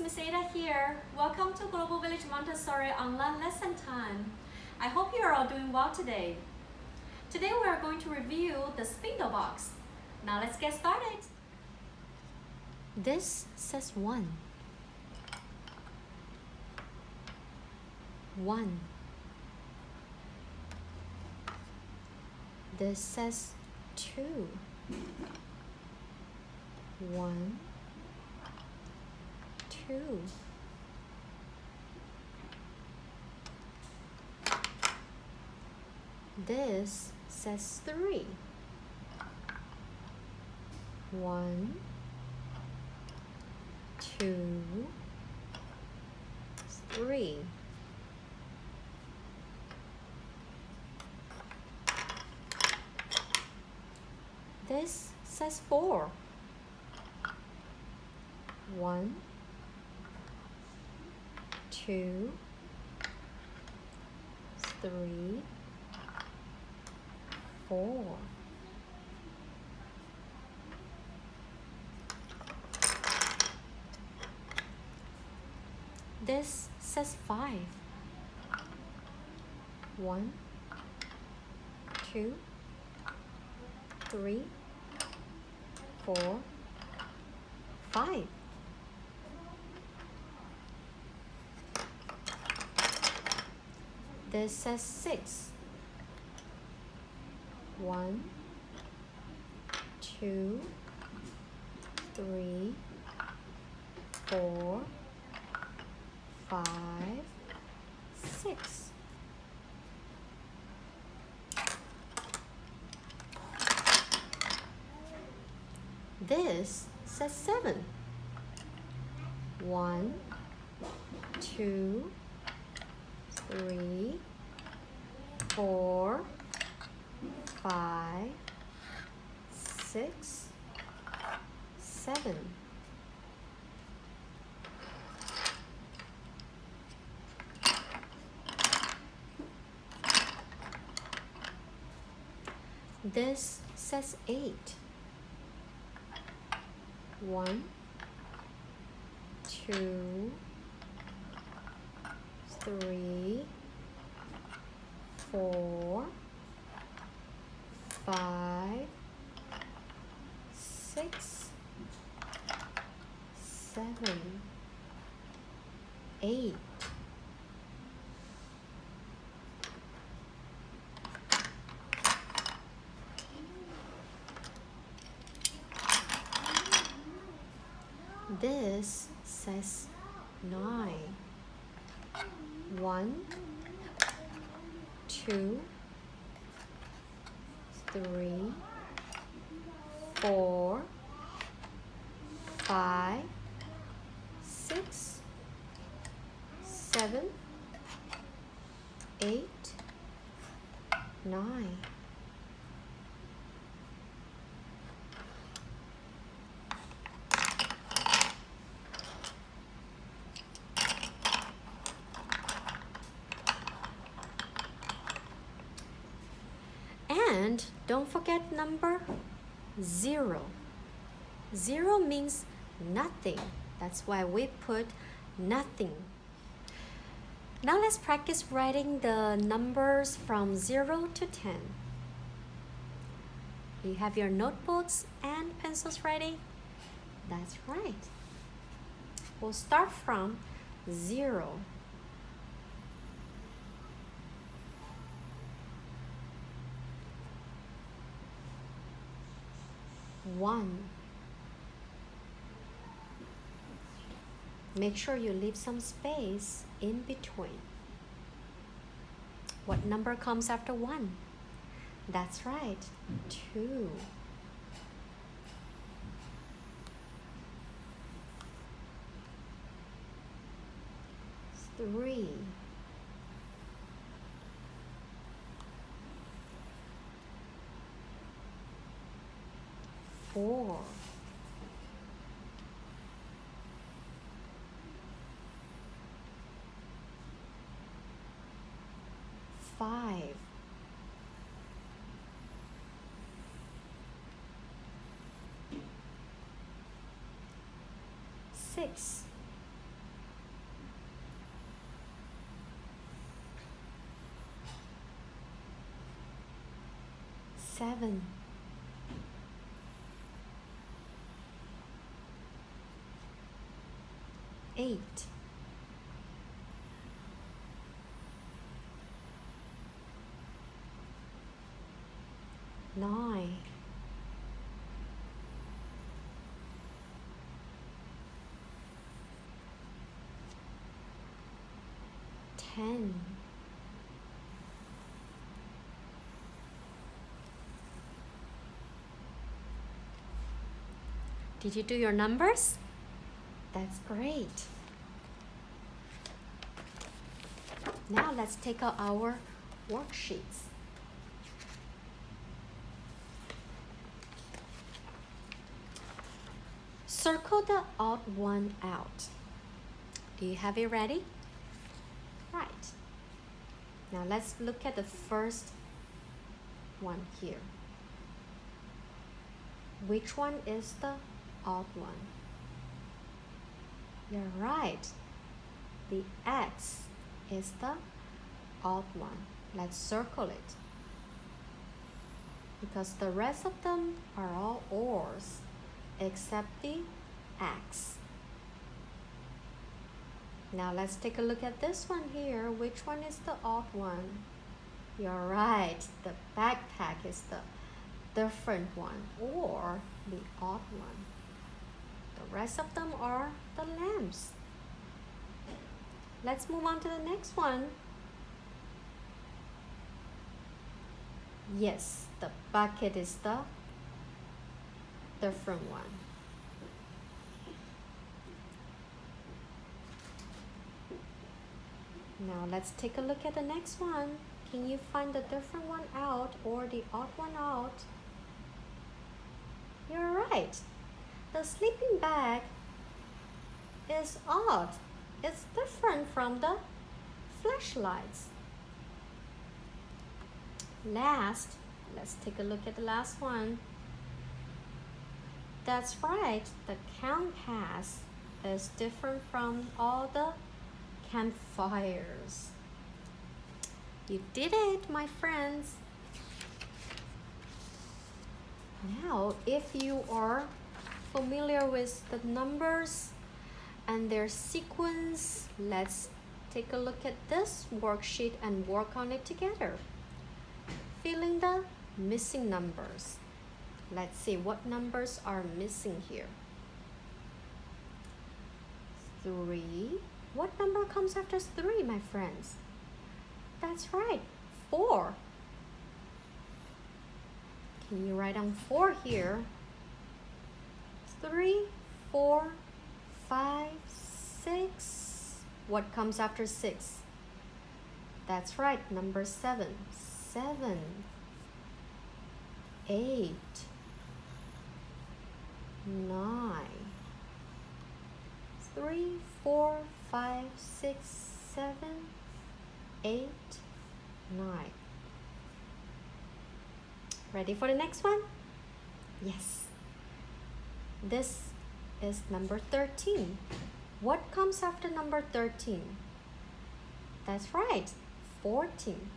Miss Ada here. Welcome to Global Village Montessori online lesson time. I hope you are all doing well today. Today we are going to review the spindle box. Now let's get started. This says 1. 1. This says 2. 1, 2. This says 3. 1, 2, 3. This says 4. 1, 2, 3, 4. This says 5. 1, 2, 3, 4, 5. This says 6. 1, 2, 3, 4, 5, 6. This says 7. 1, 2, 3, 4, 5, 6, 7. This says 8. 1, 2, 3, 4, 5, 6, 7, 8. This says 9. 1, 2, 3, 4, 5, 6, 7, 8, 9. And don't forget number 0. 0 means nothing. That's why we put nothing. Now let's practice writing the numbers from 0 to 10. You have your notebooks and pencils ready? That's right. We'll start from 0. 1. Make sure you leave some space in between. What number comes after 1? That's right, 2. 3. 4. 5. 6. 7, 8, 9, 10, 'Did you do your numbers? That's great. Now let's take out our worksheets. Circle the odd one out. Do you have it ready? Right. Now let's look at the first one here. Which one is the odd one? You're right. The X is the odd one. Let's circle it. Because the rest of them are all ORs except the X. Now let's take a look at this one here. Which one is the odd one? You're right. The backpack is the different one, or the odd one. The rest of them are the lamps. Let's move on to the next one. Yes, the bucket is the different one. Now let's take a look at the next one. Can you find the different one out or the odd one out? You're right. The sleeping bag is odd. It's different from the flashlights. Last, let's take a look at the last one. That's right, the compass is different from all the campfires. You did it, my friends. Now, if you are familiar with the numbers and their sequence, let's take a look at this worksheet and work on it together. Fill in the missing numbers. Let's see what numbers are missing here. 3. What number comes after 3, my friends? That's right, 4. Can you write down 4 here? 3, 4, 5, 6. What comes after 6? That's right, number 7. 7, 8, 9. 3, 4, 5, 6, 7, 8, 9. Ready for the next one? Yes. This is number 13. What comes after number 13? That's right, 14.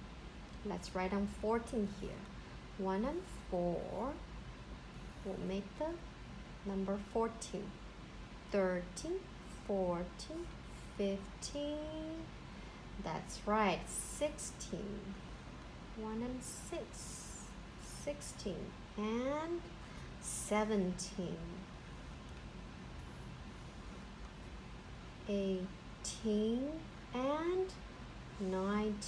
Let's write down 14 here. 1 and 4 will make the number 14. 13, 14, 15. That's right, 16. 1 and 6. 16 and 17. 18 and 19.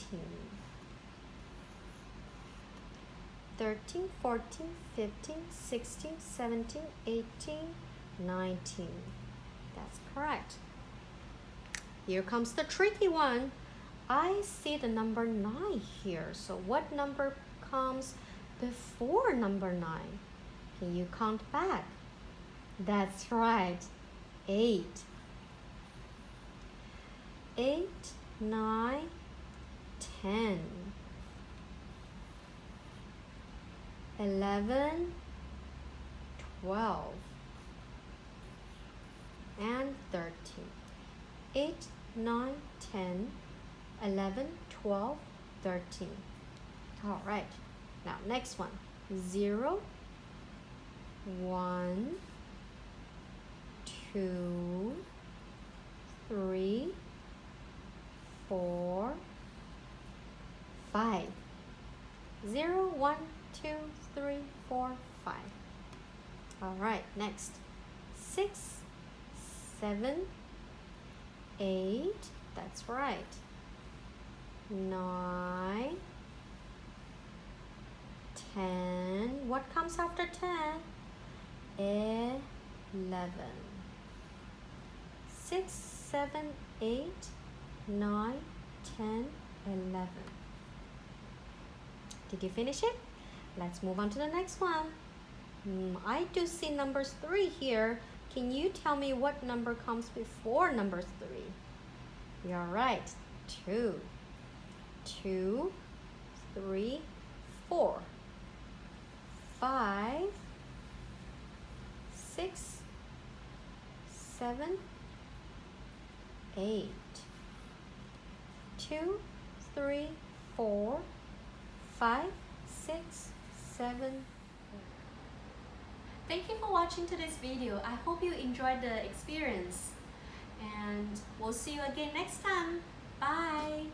13, 14, 15, 16, 17, 18, 19. That's correct. Here comes the tricky one. I see the number 9 here. So what number comes before number 9? Can you count back? That's right, 8. 8, 9, 10. 11, 12, and 13. 8, 9, 10, 11, 12, 13. All right, now next one. 0, 1, 2, 3, 4, 5. 0, 1, 2, 3, 4, 5. All right, next. 6, 7, 8. That's right. 9, 10. What comes after 10? 11. 6, 7, 8, 9, 10, 11. Did you finish it? Let's move on to the next one. I do see numbers 3 here. Can you tell me what number comes before number 3? You're right. 2. 2, 3, 4, 5, 6, 7, 8. 2, 3, 4, 5, 6, 7. Thank you for watching today's video. I hope you enjoyed the experience. And we'll see you again next time. Bye.